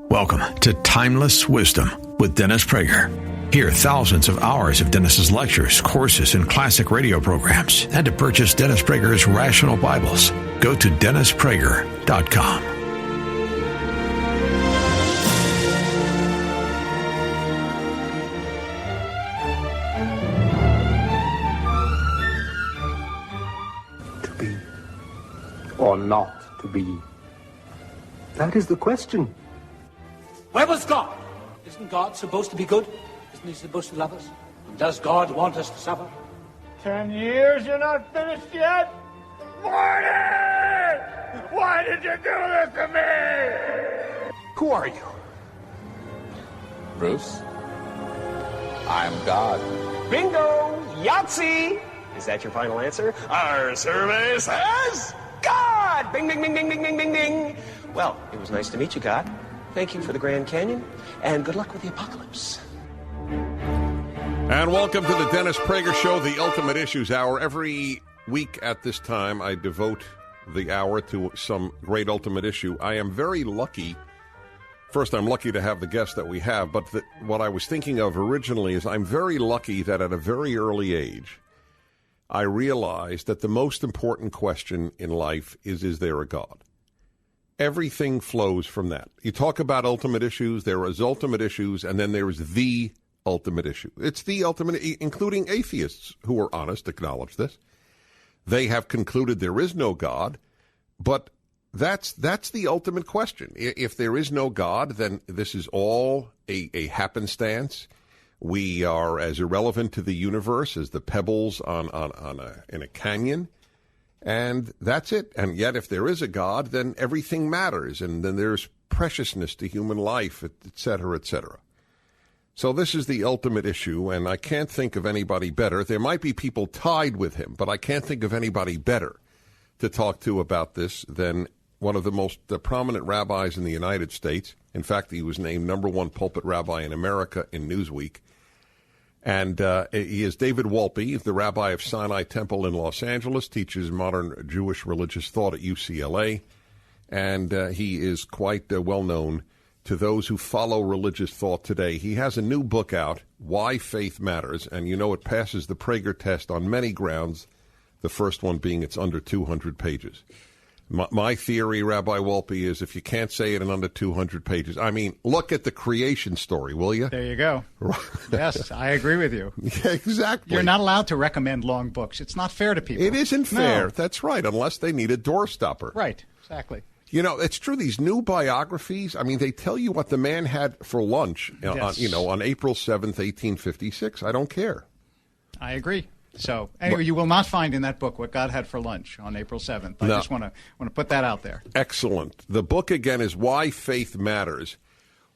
Welcome to Timeless Wisdom with Dennis Prager. Hear thousands of hours of Dennis's lectures, courses, and classic radio programs. And to purchase Dennis Prager's Rational Bibles, go to DennisPrager.com. To be or not to be? That is the question. Where was God? Isn't God supposed to be good? Isn't he supposed to love us? And does God want us to suffer? 10 years, you're not finished yet? Marty! Why did you do this to me? Who are you? Bruce, I'm God. Bingo! Yahtzee! Is that your final answer? Our survey says God! Bing, bing, bing, bing, bing, bing, bing, bing. Well, it was nice to meet you, God. Thank you for the Grand Canyon, and good luck with the apocalypse. And welcome to the Dennis Prager Show, the Ultimate Issues Hour. Every week at this time, I devote the hour to some great ultimate issue. I am very lucky. First, I'm lucky to have the guest that we have, but what I was thinking of originally is I'm very lucky that at a very early age, I realized that the most important question in life is there a God? Everything flows from that. You talk about ultimate issues, there is ultimate issues, and then there is the ultimate issue. It's the ultimate, including atheists who are honest, acknowledge this. They have concluded there is no God, but that's the ultimate question. If there is no God, then this is all a happenstance. We are as irrelevant to the universe as the pebbles in a canyon. And that's it. And yet, if there is a God, then everything matters. And then there's preciousness to human life, et cetera, et cetera. So this is the ultimate issue, and I can't think of anybody better. There might be people tied with him, but I can't think of anybody better to talk to about this than one of the most prominent rabbis in the United States. In fact, he was named #1 pulpit rabbi in America in Newsweek. And he is David Wolpe. He's the rabbi of Sinai Temple in Los Angeles, teaches modern Jewish religious thought at UCLA. And he is quite well known to those who follow religious thought today. He has a new book out, Why Faith Matters. And you know it passes the Prager test on many grounds, the first one being it's under 200 pages. My theory, Rabbi Wolpe, is if you can't say it in under 200 pages, I mean, look at the creation story, will you? There you go. Yes, I agree with you. Yeah, exactly. You're not allowed to recommend long books. It's not fair to people. It isn't fair. No. That's right, unless they need a doorstopper. Right, exactly. You know, it's true, these new biographies, I mean, they tell you what the man had for lunch, Yes. on April 7th, 1856. I don't care. I agree. So, anyway, you will not find in that book what God had for lunch on April 7th. I just want to put that out there. Excellent. The book, again, is Why Faith Matters.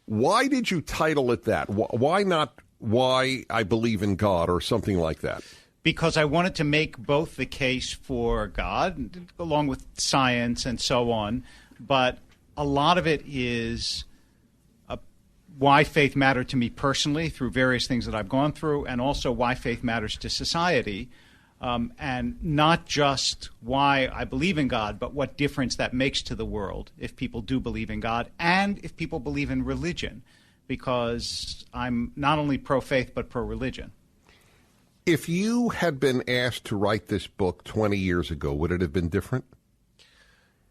Why did you title it that? Why not Why I Believe in God or something like that? Because I wanted to make both the case for God, along with science and so on, but a lot of it is why faith mattered to me personally through various things that I've gone through, and also why faith matters to society, and not just why I believe in God, but what difference that makes to the world if people do believe in God and if people believe in religion, because I'm not only pro-faith but pro-religion. If you had been asked to write this book 20 years ago, would it have been different?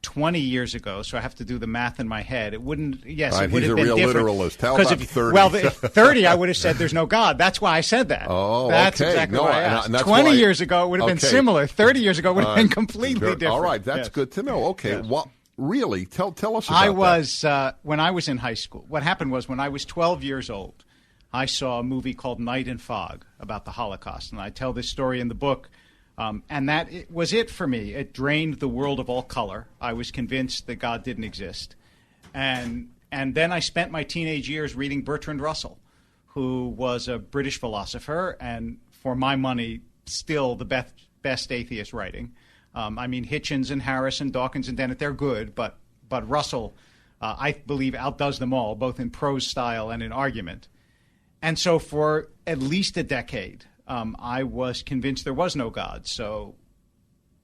20 years ago, so I have to do the math in my head. It wouldn't, yes, right, it would have been different. He's a real literalist. How about 30? Well, 30, I would have said there's no God. That's why I said that. Oh, that's okay. exactly why I asked. And 20 years ago, it would have been similar. 30 years ago, it would have been completely different. All right, that's good to know. Okay, Yes. well, really, tell us about that. When I was in high school, what happened was when I was 12 years old, I saw a movie called Night and Fog about the Holocaust, and I tell this story in the book. And that was it for me. It drained the world of all color. I was convinced that God didn't exist. And then I spent my teenage years reading Bertrand Russell, who was a British philosopher and, for my money, still the best atheist writing. I mean, Hitchens and Harris and Dawkins and Dennett, they're good, but Russell, I believe, outdoes them all, both in prose style and in argument. And so for at least a decade, I was convinced there was no God, so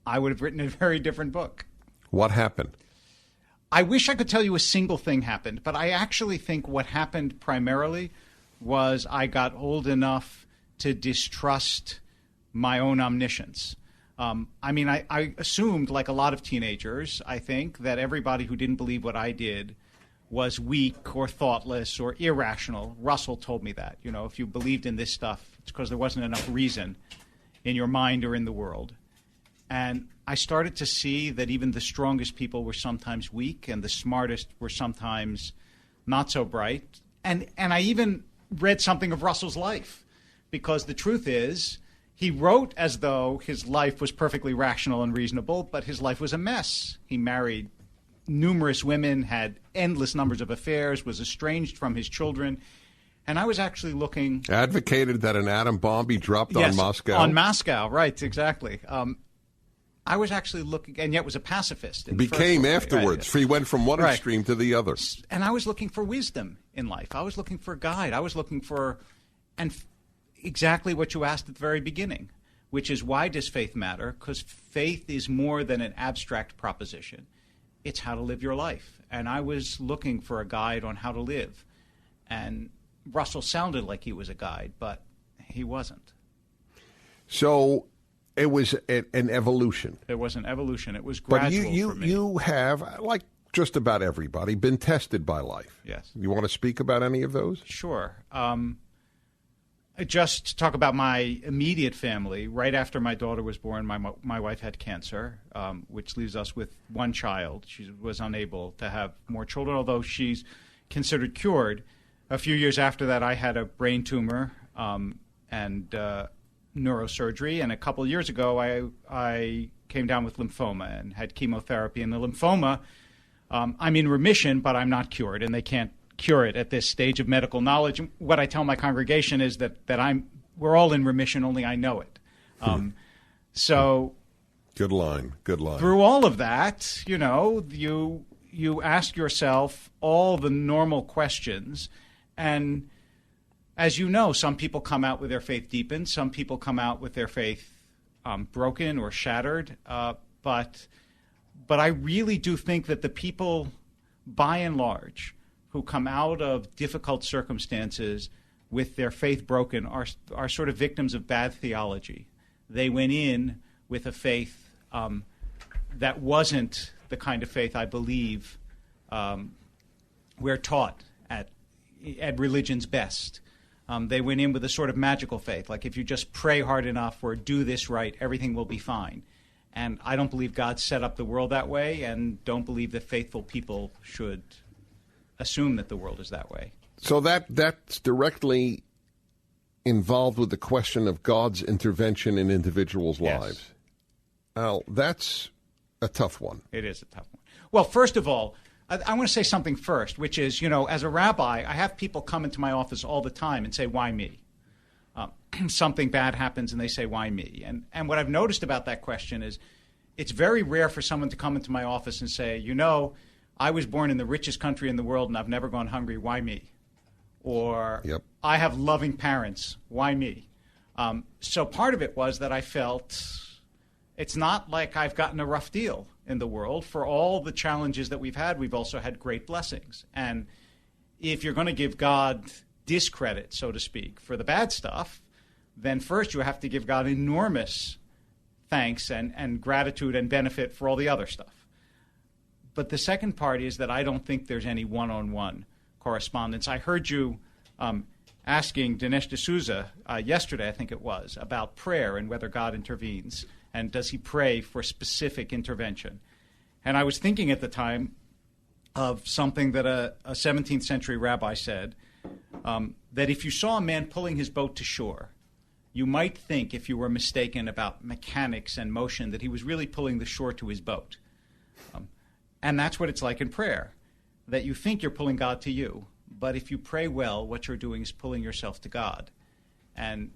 I would have written a very different book. What happened? I wish I could tell you a single thing happened, but I actually think what happened primarily was I got old enough to distrust my own omniscience. I assumed, like a lot of teenagers, I think, that everybody who didn't believe what I did was weak or thoughtless or irrational. Russell told me that. You know, if you believed in this stuff, it's because there wasn't enough reason in your mind or in the world. And I started to see that even the strongest people were sometimes weak and the smartest were sometimes not so bright. And I even read something of Russell's life, because the truth is he wrote as though his life was perfectly rational and reasonable, but his life was a mess. He married numerous women, had endless numbers of affairs, was estranged from his children. And I was actually looking... Advocated that an atom bomb be dropped on Moscow. On Moscow, right, exactly. I was actually looking, and yet was a pacifist. Became afterwards. Right. He went from one extreme to the other. And I was looking for wisdom in life. I was looking for a guide. I was looking for... exactly what you asked at the very beginning, which is, why does faith matter? Because faith is more than an abstract proposition. It's how to live your life. And I was looking for a guide on how to live. And Russell sounded like he was a guide, but he wasn't. So it was an evolution. It was an evolution. It was gradual for me. You have, like just about everybody, been tested by life. Yes. You want to speak about any of those? Sure. Just to talk about my immediate family, right after my daughter was born, my wife had cancer, which leaves us with one child. She was unable to have more children, although she's considered cured. A few years after that, I had a brain tumor and neurosurgery, and a couple of years ago, I came down with lymphoma and had chemotherapy. And the lymphoma, I'm in remission, but I'm not cured, and they can't cure it at this stage of medical knowledge. What I tell my congregation is that we're all in remission, only I know it. So good line. Through all of that, you ask yourself all the normal questions, and as you know, some people come out with their faith deepened, some people come out with their faith broken or shattered, but I really do think that the people, by and large, who come out of difficult circumstances with their faith broken are sort of victims of bad theology. They went in with a faith that wasn't the kind of faith I believe we're taught at religion's best. They went in with a sort of magical faith, like if you just pray hard enough or do this right, everything will be fine. And I don't believe God set up the world that way, and don't believe that faithful people should assume that the world is that way. So that's directly involved with the question of God's intervention in individuals' lives. Now, that's a tough one. It is a tough one. Well, first of all, I want to say something first, which is, as a rabbi, I have people come into my office all the time and say, why me? Something bad happens and they say, why me? And what I've noticed about that question is it's very rare for someone to come into my office and say, I was born in the richest country in the world and I've never gone hungry. Why me? Or I have loving parents. Why me? So part of it was that I felt it's not like I've gotten a rough deal in the world. For all the challenges that we've had, we've also had great blessings. And if you're going to give God discredit, so to speak, for the bad stuff, then first you have to give God enormous thanks and gratitude and benefit for all the other stuff. But the second part is that I don't think there's any one-on-one correspondence. I heard you asking Dinesh D'Souza yesterday, I think it was, about prayer and whether God intervenes, and does he pray for specific intervention. And I was thinking at the time of something that a 17th century rabbi said, that if you saw a man pulling his boat to shore, you might think, if you were mistaken about mechanics and motion, that he was really pulling the shore to his boat. And that's what it's like in prayer, that you think you're pulling God to you, but if you pray well, what you're doing is pulling yourself to God. And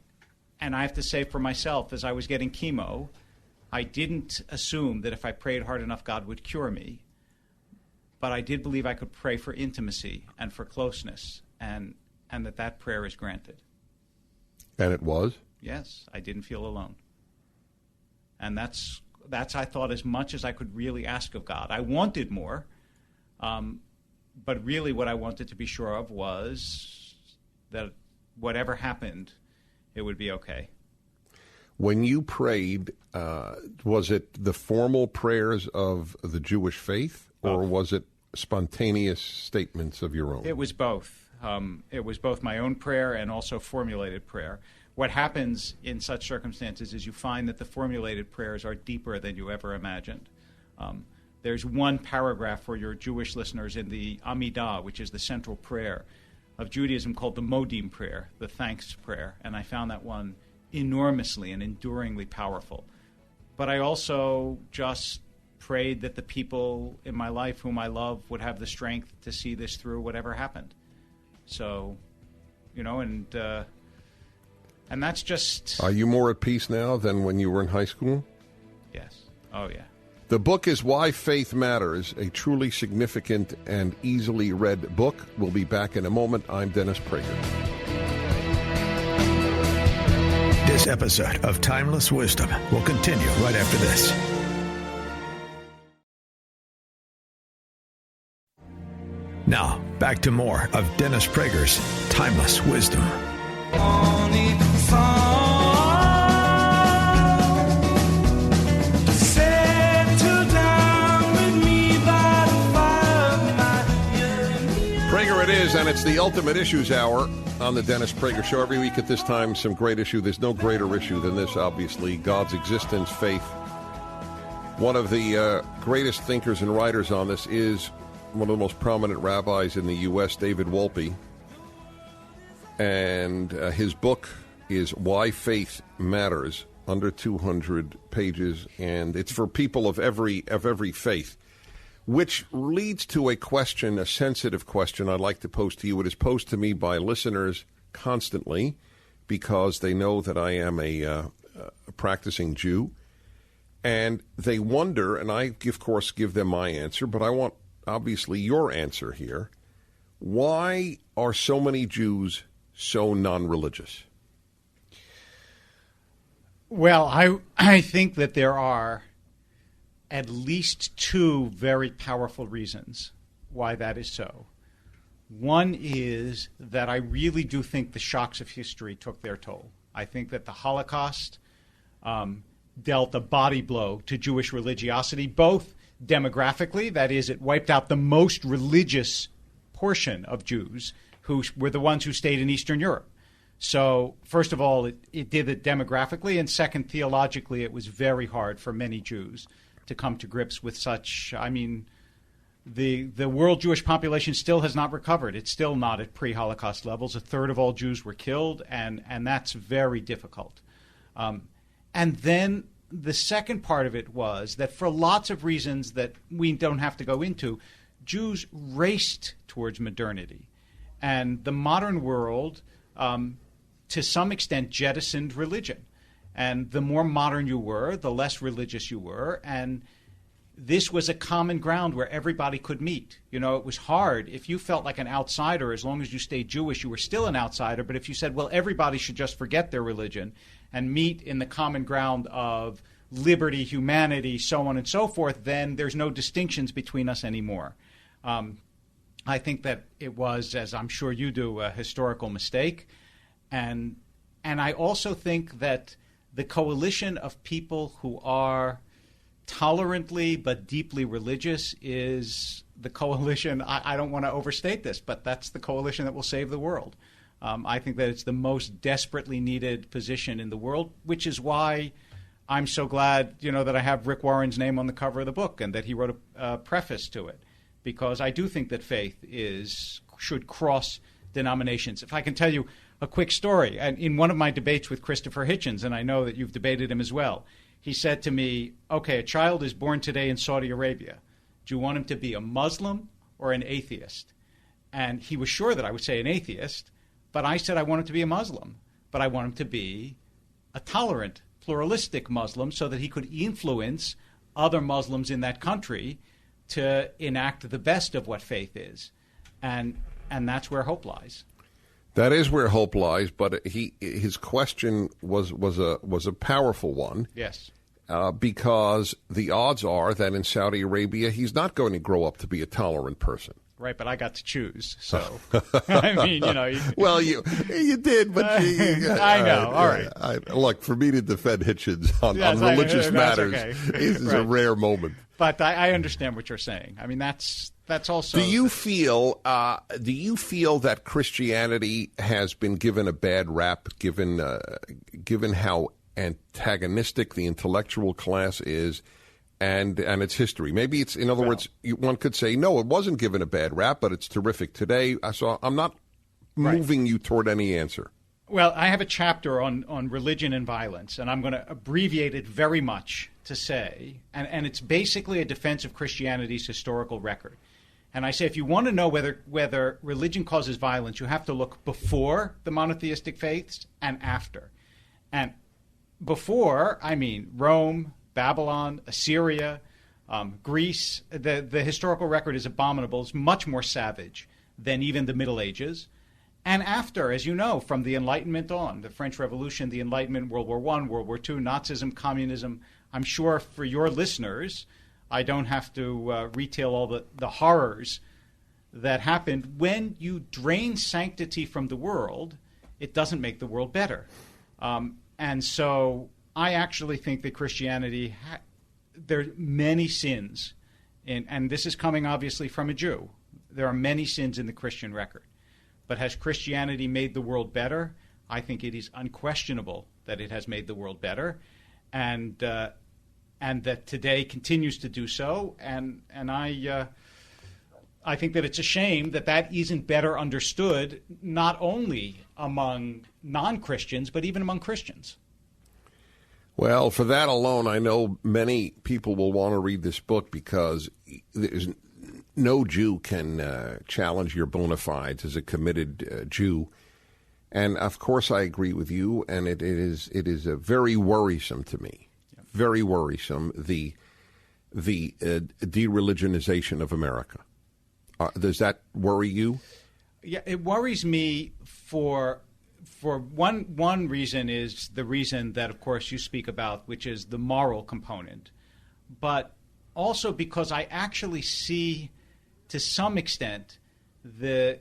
I have to say for myself, as I was getting chemo, I didn't assume that if I prayed hard enough, God would cure me. But I did believe I could pray for intimacy and for closeness, and that prayer is granted. And it was? Yes, I didn't feel alone. And that's I thought, as much as I could really ask of God. I wanted more, But really what I wanted to be sure of was that whatever happened, it would be okay. When you prayed, was it the formal prayers of the Jewish faith, or was it spontaneous statements of your own? It was both. It was both my own prayer and also formulated prayer. What happens in such circumstances is you find that the formulated prayers are deeper than you ever imagined. There's one paragraph for your Jewish listeners in the Amidah, which is the central prayer of Judaism, called the Modim prayer, the thanks prayer, and I found that one enormously and enduringly powerful. But I also just prayed that the people in my life whom I love would have the strength to see this through, whatever happened. So, and that's just... Are you more at peace now than when you were in high school? Yes. Oh, yeah. The book is Why Faith Matters, a truly significant and easily read book. We'll be back in a moment. I'm Dennis Prager. This episode of Timeless Wisdom will continue right after this. Now, back to more of Dennis Prager's Timeless Wisdom. Prager it is, and it's the Ultimate Issues Hour on the Dennis Prager Show. Every week at this time, some great issue. There's no greater issue than this, obviously. God's existence, faith. One of the greatest thinkers and writers on this is one of the most prominent rabbis in the U.S., David Wolpe. And his book is Why Faith Matters, under 200 pages, and it's for people of every faith, which leads to a question, a sensitive question I'd like to pose to you. It is posed to me by listeners constantly because they know that I am a practicing Jew, and they wonder, and I, of course, give them my answer, but I want, obviously, your answer here. Why are so many Jews so non-religious? Well, I think that there are at least two very powerful reasons why that is so. One is that I really do think the shocks of history took their toll. I think that the Holocaust dealt a body blow to Jewish religiosity, both demographically, that is, it wiped out the most religious portion of Jews, who were the ones who stayed in Eastern Europe. So, first of all, it did it demographically, and second, theologically, it was very hard for many Jews to come to grips with such. I mean, the world Jewish population still has not recovered. It's still not at pre-Holocaust levels. A third of all Jews were killed, and that's very difficult. And then the second part of it was that for lots of reasons that we don't have to go into, Jews raced towards modernity. And the modern world, to some extent, jettisoned religion. And the more modern you were, the less religious you were. And this was a common ground where everybody could meet. You know, it was hard. If you felt like an outsider, as long as you stayed Jewish, you were still an outsider. But if you said, well, everybody should just forget their religion and meet in the common ground of liberty, humanity, so on and so forth, then there's no distinctions between us anymore. I think that it was, as I'm sure you do, a historical mistake. And I also think that the coalition of people who are tolerantly but deeply religious is the coalition, I don't want to overstate this, but that's the coalition that will save the world. I think that it's the most desperately needed position in the world, which is why I'm so glad, that I have Rick Warren's name on the cover of the book and that he wrote a preface to it, because I do think that faith should cross denominations. If I can tell you a quick story, and in one of my debates with Christopher Hitchens, and I know that you've debated him as well, he said to me, okay, a child is born today in Saudi Arabia. Do you want him to be a Muslim or an atheist? And he was sure that I would say an atheist, but I said I want him to be a Muslim, but I want him to be a tolerant, pluralistic Muslim so that he could influence other Muslims in that country to enact the best of what faith is. And that's where hope lies. That is where hope lies, but his question was a powerful one. Yes. because the odds are that in Saudi Arabia he's not going to grow up to be a tolerant person. Right, but I got to choose, so I mean, Well, you did, but I know. All right. Look, for me to defend Hitchens on religious matters is a rare moment. But I understand what you're saying. I mean, that's also. Do you feel that Christianity has been given a bad rap, given how antagonistic the intellectual class is? And its history. Maybe it's, in other words, one could say, no, it wasn't given a bad rap, but it's terrific today. So I'm not moving you toward any answer. Well, I have a chapter on religion and violence, and I'm going to abbreviate it very much to say, and it's basically a defense of Christianity's historical record. And I say, if you want to know whether religion causes violence, you have to look before the monotheistic faiths and after. And before, I mean Rome, Babylon, Assyria, Greece. The historical record is abominable. It's much more savage than even the Middle Ages. And after, as you know, from the Enlightenment on, the French Revolution, the Enlightenment, World War I, World War II, Nazism, communism, I'm sure for your listeners, I don't have to retail all the horrors that happened. When you drain sanctity from the world, it doesn't make the world better. And so I actually think that Christianity, there are many sins, and this is coming obviously from a Jew. There are many sins in the Christian record. But has Christianity made the world better? I think it is unquestionable that it has made the world better, and that today continues to do so. And I think that it's a shame that isn't better understood, not only among non-Christians, but even among Christians. Well, for that alone, I know many people will want to read this book because there's no Jew can challenge your bona fides as a committed Jew. And, of course, I agree with you, and it is very worrisome to me, very worrisome, the de-religionization of America. Does that worry you? Yeah, it worries me for one reason is the reason that, of course, you speak about, which is the moral component. But also because I actually see, to some extent, the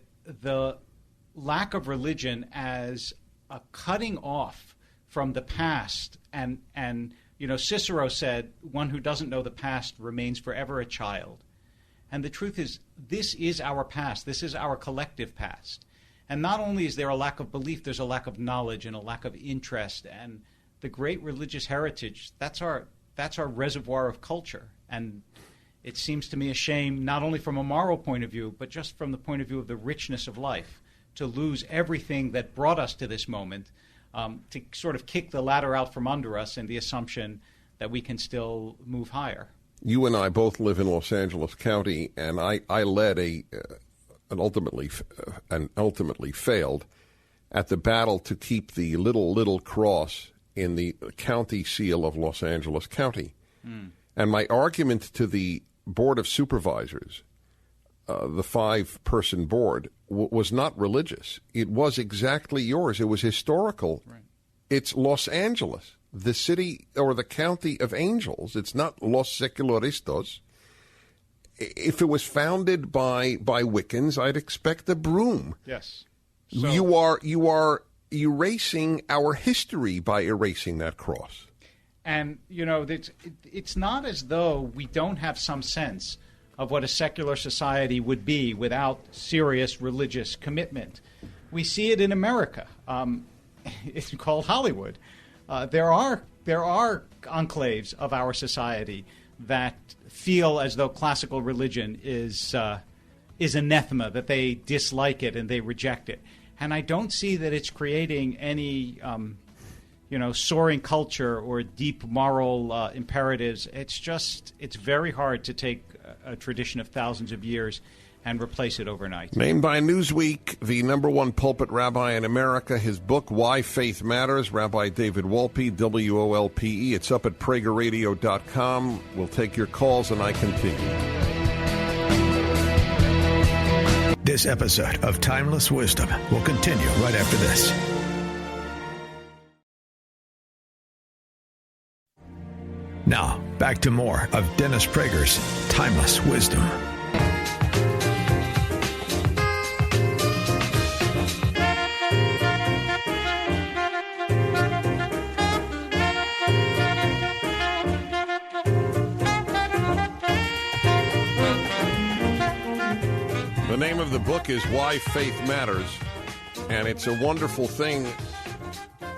lack of religion as a cutting off from the past. And Cicero said, one who doesn't know the past remains forever a child. And the truth is, this is our past. This is our collective past. And not only is there a lack of belief, there's a lack of knowledge and a lack of interest. And the great religious heritage, that's our reservoir of culture. And it seems to me a shame, not only from a moral point of view, but just from the point of view of the richness of life, to lose everything that brought us to this moment, to sort of kick the ladder out from under us in the assumption that we can still move higher. You and I both live in Los Angeles County, and I led and ultimately failed at the battle to keep the little cross in the county seal of Los Angeles County. And my argument to the Board of Supervisors, the 5-person board, was not religious. It was exactly yours. It was historical. Right. It's Los Angeles, the city or the county of angels. It's not Los Secularistas. If it was founded by Wiccans, I'd expect a broom. Yes. So, you are erasing our history by erasing that cross. And, it's not as though we don't have some sense of what a secular society would be without serious religious commitment. We see it in America. It's called Hollywood. There are enclaves of our society that feel as though classical religion is anathema, that they dislike it and they reject it. And I don't see that it's creating any soaring culture or deep moral imperatives. It's very hard to take a tradition of thousands of years and replace it overnight. Named by Newsweek, the #1 pulpit rabbi in America, his book, Why Faith Matters, Rabbi David Wolpe, WOLPE. It's up at PragerRadio.com. We'll take your calls, and I continue. This episode of Timeless Wisdom will continue right after this. Now, back to more of Dennis Prager's Timeless Wisdom. The name of the book is Why Faith Matters, and it's a wonderful thing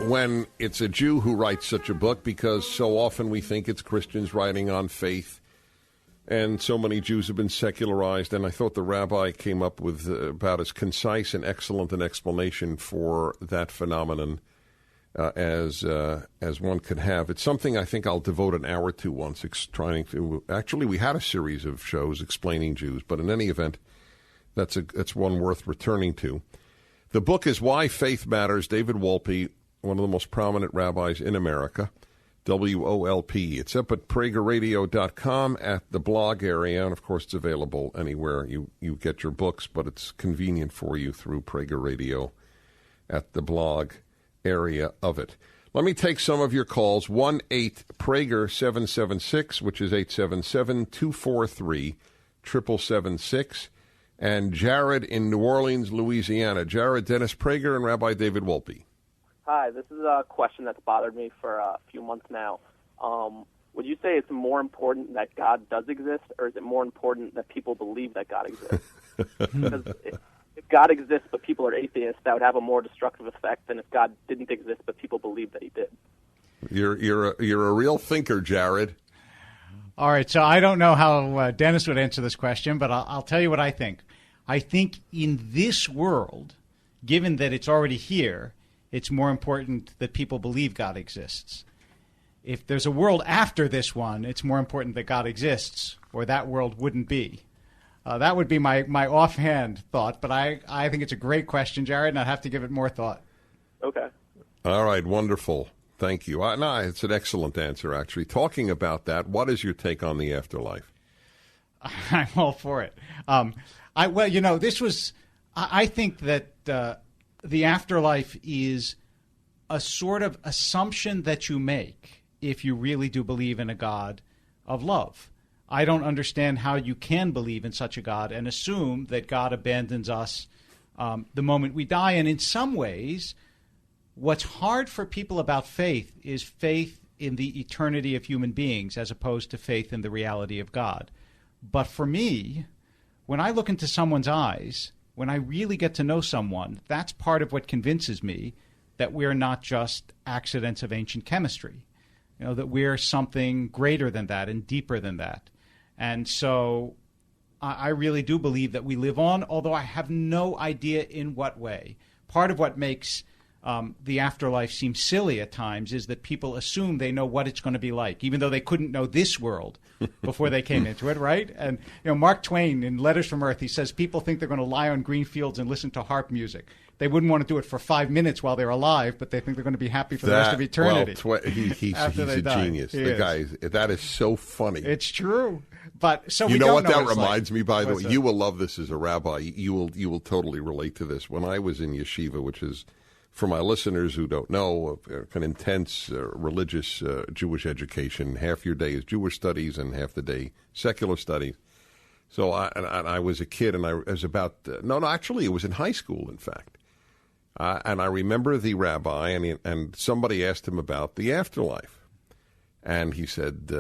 when it's a Jew who writes such a book, because so often we think it's Christians writing on faith, and so many Jews have been secularized, and I thought the rabbi came up with about as concise and excellent an explanation for that phenomenon as one could have. It's something I think I'll devote an hour to once, trying to... Actually, we had a series of shows explaining Jews, but in any event, that's one worth returning to. The book is Why Faith Matters. David Wolpe, one of the most prominent rabbis in America, WOLP. It's up at PragerRadio.com at the blog area, and of course it's available anywhere you get your books, but it's convenient for you through Prager Radio at the blog area of it. Let me take some of your calls. 1-8-PRAGER-776, which is 877-243-7776. And Jared in New Orleans, Louisiana. Jared, Dennis Prager, and Rabbi David Wolpe. Hi, this is a question that's bothered me for a few months now. Would you say it's more important that God does exist, or is it more important that people believe that God exists? Because if God exists but people are atheists, that would have a more destructive effect than if God didn't exist but people believe that he did. You're a real thinker, Jared. All right, so I don't know how Dennis would answer this question, but I'll tell you what I think. I think in this world, given that it's already here, it's more important that people believe God exists. If there's a world after this one, it's more important that God exists, or that world wouldn't be. That would be my offhand thought, but I think it's a great question, Jared, and I'd have to give it more thought. Okay. All right, wonderful. Thank you. No, it's an excellent answer, actually. Talking about that, what is your take on the afterlife? I'm all for it. I think that the afterlife is a sort of assumption that you make if you really do believe in a God of love. I don't understand how you can believe in such a God and assume that God abandons us the moment we die. And in some ways, what's hard for people about faith is faith in the eternity of human beings as opposed to faith in the reality of God. But for me, when I look into someone's eyes, when I really get to know someone, that's part of what convinces me that we're not just accidents of ancient chemistry, that we're something greater than that and deeper than that. And so I really do believe that we live on, although I have no idea in what way. Part of what makes the afterlife seems silly at times is that people assume they know what it's going to be like, even though they couldn't know this world before they came into it, right? And Mark Twain in Letters from Earth, he says people think they're going to lie on green fields and listen to harp music. They wouldn't want to do it for 5 minutes while they're alive, but they think they're going to be happy for the rest of eternity. Well, he's a genius. The guy, that is so funny. It's true. But so you know what that reminds me, by the way? You will love this as a rabbi. You will totally relate to this. When I was in yeshiva, which is, for my listeners who don't know, an intense religious Jewish education. Half your day is Jewish studies and half the day secular studies. So I was a kid, and I was about actually it was in high school, in fact. And I remember the rabbi, and somebody asked him about the afterlife. And he said,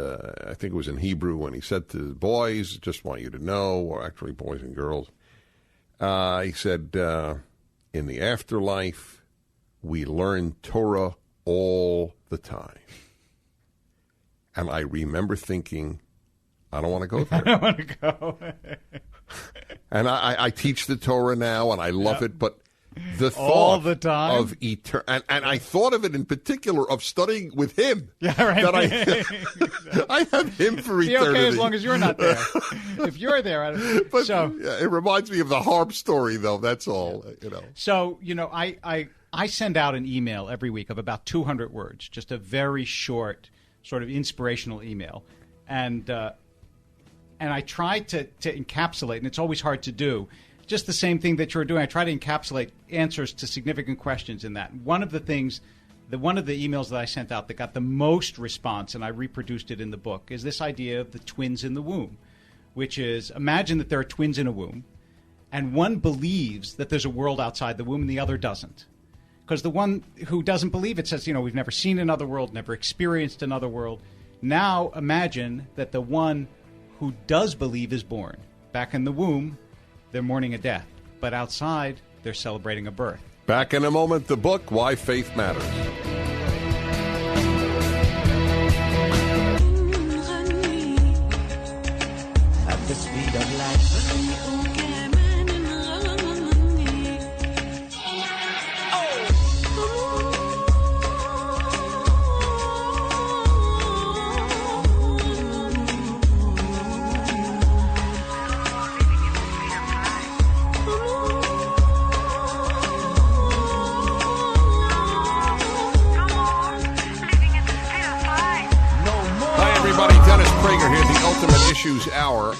I think it was in Hebrew, and he said to the boys, just want you to know, or actually boys and girls, he said, in the afterlife, we learn Torah all the time. And I remember thinking, I don't want to go there. I don't want to go. And I teach the Torah now, and I love it, but the thought all the time of and I thought of it in particular of studying with him. Yeah, right. That I have him for eternity. Be okay as long as you're not there. If you're there, it reminds me of the harp story, though. That's all. So I send out an email every week of about 200 words, just a very short, sort of inspirational email, and I try to encapsulate, and it's always hard to do. Just the same thing that you're doing. I try to encapsulate answers to significant questions in that. One of the things one of the emails that I sent out that got the most response, and I reproduced it in the book, is this idea of the twins in the womb, which is, imagine that there are twins in a womb, and one believes that there's a world outside the womb and the other doesn't. Because the one who doesn't believe it says, we've never seen another world, never experienced another world. Now imagine that the one who does believe is born. Back in the womb, they're mourning a death. But outside, they're celebrating a birth. Back in a moment, the book, Why Faith Matters. At the speed of light. Issues Hour,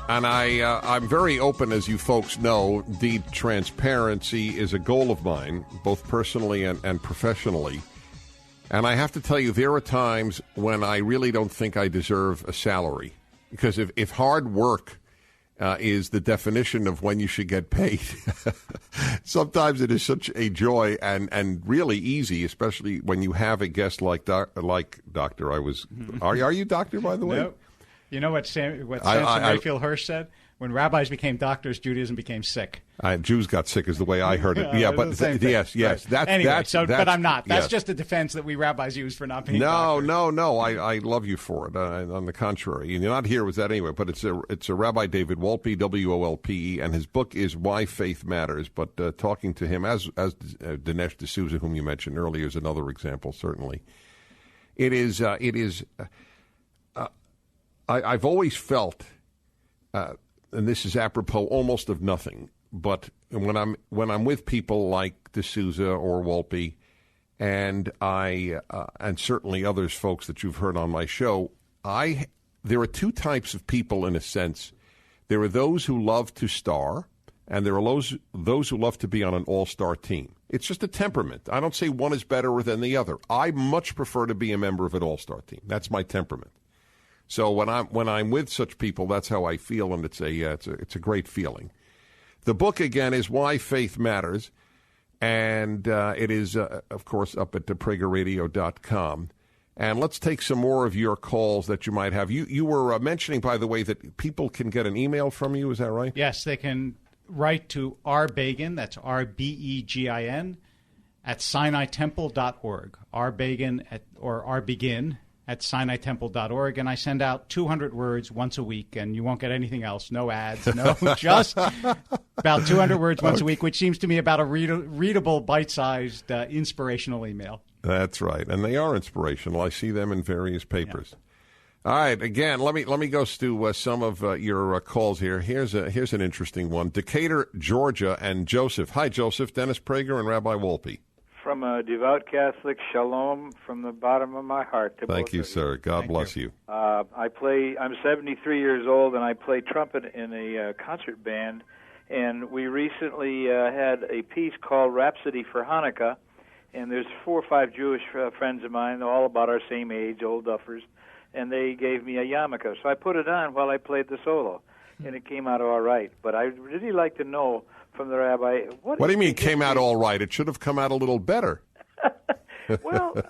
and I'm very open, as you folks know. Indeed, transparency is a goal of mine, both personally and professionally. And I have to tell you, there are times when I really don't think I deserve a salary, because if hard work is the definition of when you should get paid, sometimes it is such a joy and really easy, especially when you have a guest like Doctor. Are you Doctor, by the way? No. You know what Samson Raphael Hirsch said? When rabbis became doctors, Judaism became sick. Jews got sick, is the way I heard it. Yeah, but yes. Right. But I'm not. That's just a defense that we rabbis use for not being doctors. No. I love you for it. On the contrary, and you're not here with that anyway. But it's a Rabbi David Wolpe, Wolpe, and his book is Why Faith Matters. But talking to him, as Dinesh D'Souza, whom you mentioned earlier, is another example. Certainly, I've always felt. And this is apropos almost of nothing, but when I'm with people like D'Souza or Wolpe, and and certainly others folks that you've heard on my show, there are two types of people in a sense. There are those who love to star, and there are those who love to be on an all-star team. It's just a temperament. I don't say one is better than the other. I much prefer to be a member of an all-star team. That's my temperament. So when I'm with such people, that's how I feel, and it's a great feeling. The book again is Why Faith Matters, and it is of course up at pragerradio.com. And let's take some more of your calls that you might have. You were mentioning, by the way, that people can get an email from you. Is that right? Yes, they can write to rbegin. That's RBEGIN at SinaiTemple.org. rbegin or rbegin at SinaiTemple.org, and I send out 200 words once a week, and you won't get anything else, no ads, just about 200 words once a week, which seems to me about a readable, bite-sized, inspirational email. That's right, and they are inspirational. I see them in various papers. Yeah. All right, again, let me go to some of your calls here. Here's an interesting one. Decatur, Georgia, and Joseph. Hi, Joseph. Dennis Prager and Rabbi Wolpe. From a devout Catholic, shalom from the bottom of my heart. Thank you, sir. God bless you. I'm 73 years old, and I play trumpet in a concert band. And we recently had a piece called Rhapsody for Hanukkah. And there's 4 or 5 Jewish friends of mine, all about our same age, old duffers. And they gave me a yarmulke. So I put it on while I played the solo. And it came out all right. But I'd really like to know from the rabbi, what do you mean came out all right? It should have come out a little better. Well,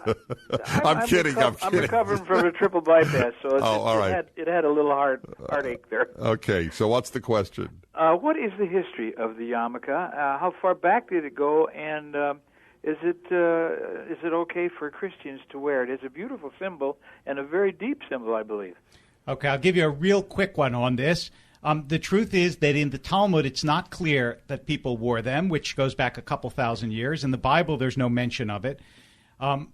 I'm kidding. I'm recovering from a triple bypass, so it had a little heartache there. Okay, so what's the question? What is the history of the yarmulke? How far back did it go, and is it okay for Christians to wear it? It's a beautiful symbol and a very deep symbol, I believe. Okay, I'll give you a real quick one on this. The truth is that in the Talmud, it's not clear that people wore them, which goes back a couple thousand years. In the Bible, there's no mention of it.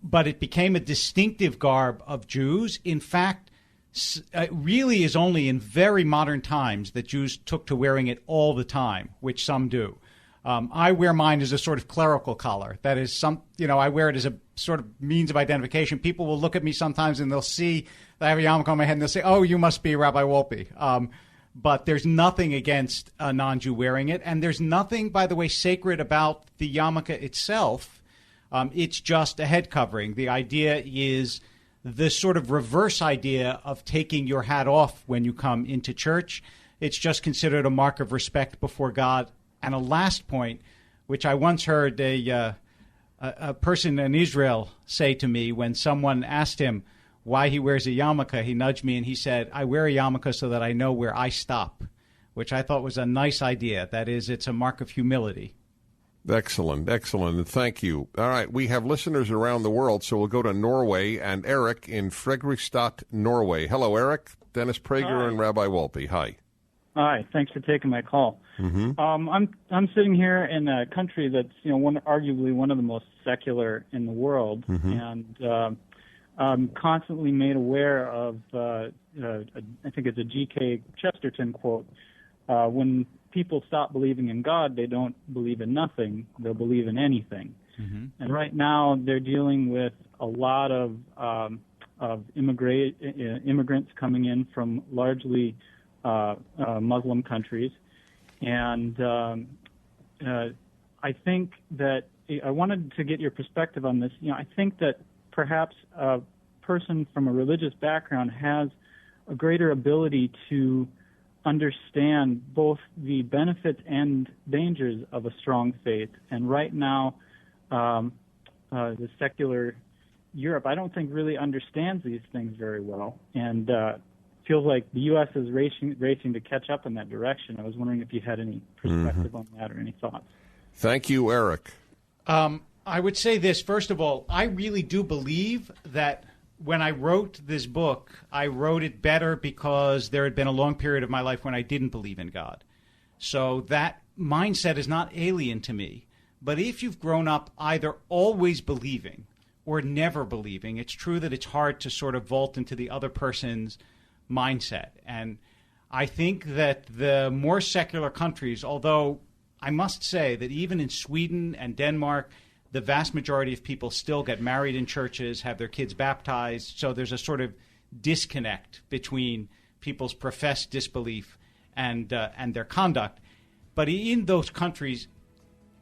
But it became a distinctive garb of Jews. In fact, it really is only in very modern times that Jews took to wearing it all the time, which some do. I wear mine as a sort of clerical collar. That is I wear it as a sort of means of identification. People will look at me sometimes and they'll see that I have a yarmulke on my head and they'll say, "Oh, you must be Rabbi Wolpe." But there's nothing against a non-Jew wearing it. And there's nothing, by the way, sacred about the yarmulke itself. It's just a head covering. The idea is the sort of reverse idea of taking your hat off when you come into church. It's just considered a mark of respect before God. And a last point, which I once heard a person in Israel say to me when someone asked him why he wears a yarmulke, he nudged me and he said, "I wear a yarmulke so that I know where I stop," which I thought was a nice idea. That is, it's a mark of humility. Excellent, excellent, and thank you. All right, we have listeners around the world, so we'll go to Norway, and Eric in Fredrikstad, Norway. Hello, Eric. Dennis Prager and Rabbi Wolpe. Hi. Hi, thanks for taking my call. Mm-hmm. I'm sitting here in a country that's arguably one of the most secular in the world, and I'm constantly made aware of I think it's a G.K. Chesterton quote. When people stop believing in God, they don't believe in nothing; they'll believe in anything. Mm-hmm. And right now, they're dealing with a lot of immigrants coming in from largely Muslim countries, and I think that I wanted to get your perspective on this. I think that perhaps a person from a religious background has a greater ability to understand both the benefits and dangers of a strong faith. And right now, the secular Europe, I don't think really understands these things very well, and feels like the U.S. is racing to catch up in that direction. I was wondering if you had any perspective on that or any thoughts. Thank you, Eric. I would say this. First of all, I really do believe that when I wrote this book, I wrote it better because there had been a long period of my life when I didn't believe in God. So that mindset is not alien to me. But if you've grown up either always believing or never believing, it's true that it's hard to sort of vault into the other person's mindset. And I think that the more secular countries, although I must say that even in Sweden and Denmark, the vast majority of people still get married in churches, have their kids baptized. So there's a sort of disconnect between people's professed disbelief and their conduct. But in those countries,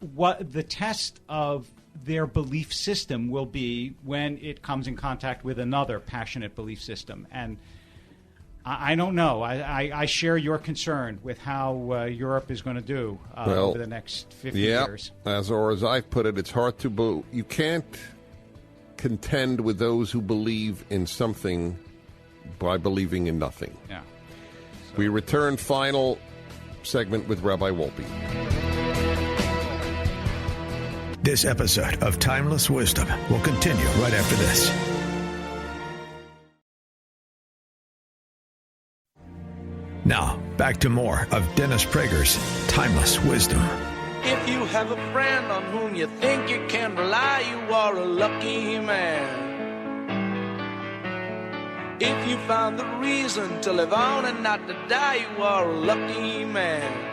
what the test of their belief system will be when it comes in contact with another passionate belief system. And I don't know. I share your concern with how Europe is going to do over the next 50 years. As I've put it, it's hard to believe. You can't contend with those who believe in something by believing in nothing. Yeah. We return, final segment with Rabbi Wolpe. This episode of Timeless Wisdom will continue right after this. Now, back to more of Dennis Prager's Timeless Wisdom. If you have a friend on whom you think you can rely, you are a lucky man. If you found the reason to live on and not to die, you are a lucky man.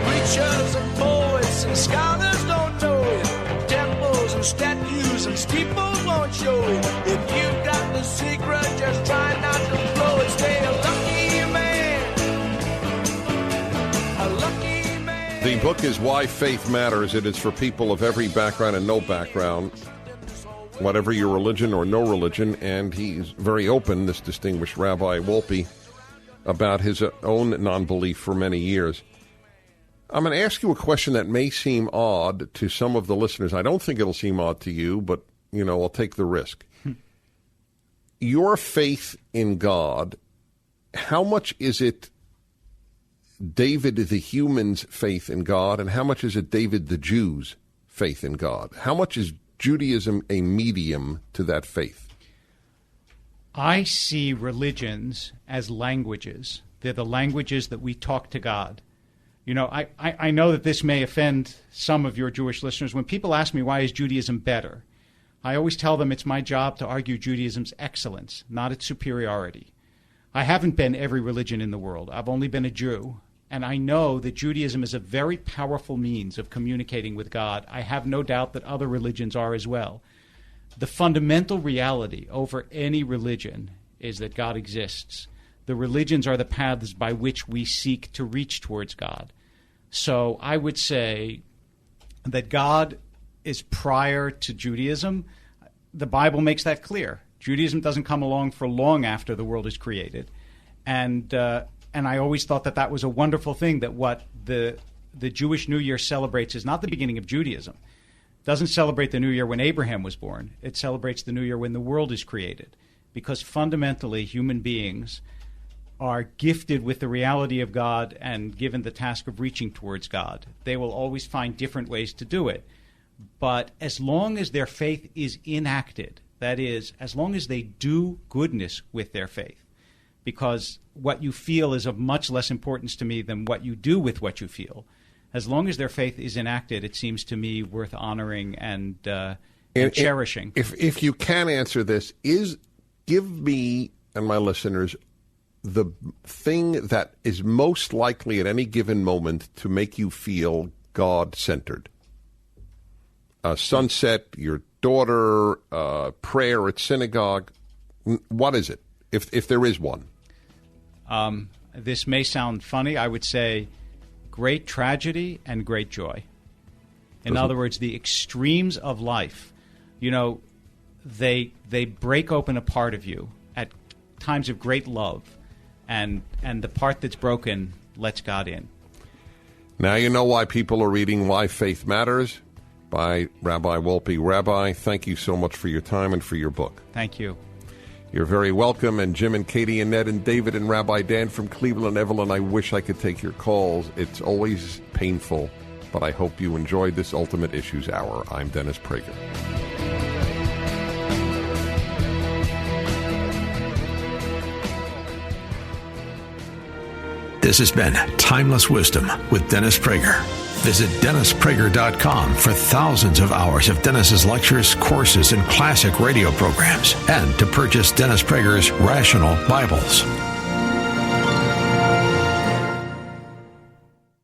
Preachers and poets and scholars don't know it. Temples and statues and steeples won't show it. If you've got the secret, just try not to blow it. Stay a lucky man. A lucky man. The book is Why Faith Matters. It is for people of every background and no background, whatever your religion or no religion. And he's very open, this distinguished Rabbi Wolpe, about his own non-belief for many years. I'm going to ask you a question that may seem odd to some of the listeners. I don't think it'll seem odd to you, but, I'll take the risk. Your faith in God, how much is it David the human's faith in God, and how much is it David the Jew's faith in God? How much is Judaism a medium to that faith? I see religions as languages. They're the languages that we talk to God. I know that this may offend some of your Jewish listeners. When people ask me why is Judaism better, I always tell them it's my job to argue Judaism's excellence, not its superiority. I haven't been every religion in the world. I've only been a Jew, and I know that Judaism is a very powerful means of communicating with God. I have no doubt that other religions are as well. The fundamental reality over any religion is that God exists. The religions are the paths by which we seek to reach towards God. So I would say that God is prior to Judaism, the Bible makes that clear. Judaism doesn't come along for long after the world is created. And I always thought that was a wonderful thing, that what the Jewish New Year celebrates is not the beginning of Judaism. It doesn't celebrate the New Year when Abraham was born. It celebrates the New Year when the world is created. Because fundamentally, human beings are gifted with the reality of God and given the task of reaching towards God. They will always find different ways to do it. But as long as their faith is enacted, that is, as long as they do goodness with their faith, because what you feel is of much less importance to me than what you do with what you feel. As long as their faith is enacted, it seems to me worth honoring and cherishing. If you can answer this, give me and my listeners the thing that is most likely at any given moment to make you feel God-centered. A sunset, your daughter, prayer at synagogue. What is it, if there is one? This may sound funny. I would say great tragedy and great joy. In other words, the extremes of life, they break open a part of you at times of great love, and the part that's broken lets God in. Now you know why people are reading Why Faith Matters by Rabbi Wolpe. Rabbi, thank you so much for your time and for your book. Thank you. You're very welcome. And Jim and Katie and Ned and David and Rabbi Dan from Cleveland, Evelyn, I wish I could take your calls. It's always painful, but I hope you enjoyed this Ultimate Issues Hour. I'm Dennis Prager. This has been Timeless Wisdom with Dennis Prager. Visit DennisPrager.com for thousands of hours of Dennis's lectures, courses, and classic radio programs, and to purchase Dennis Prager's Rational Bibles.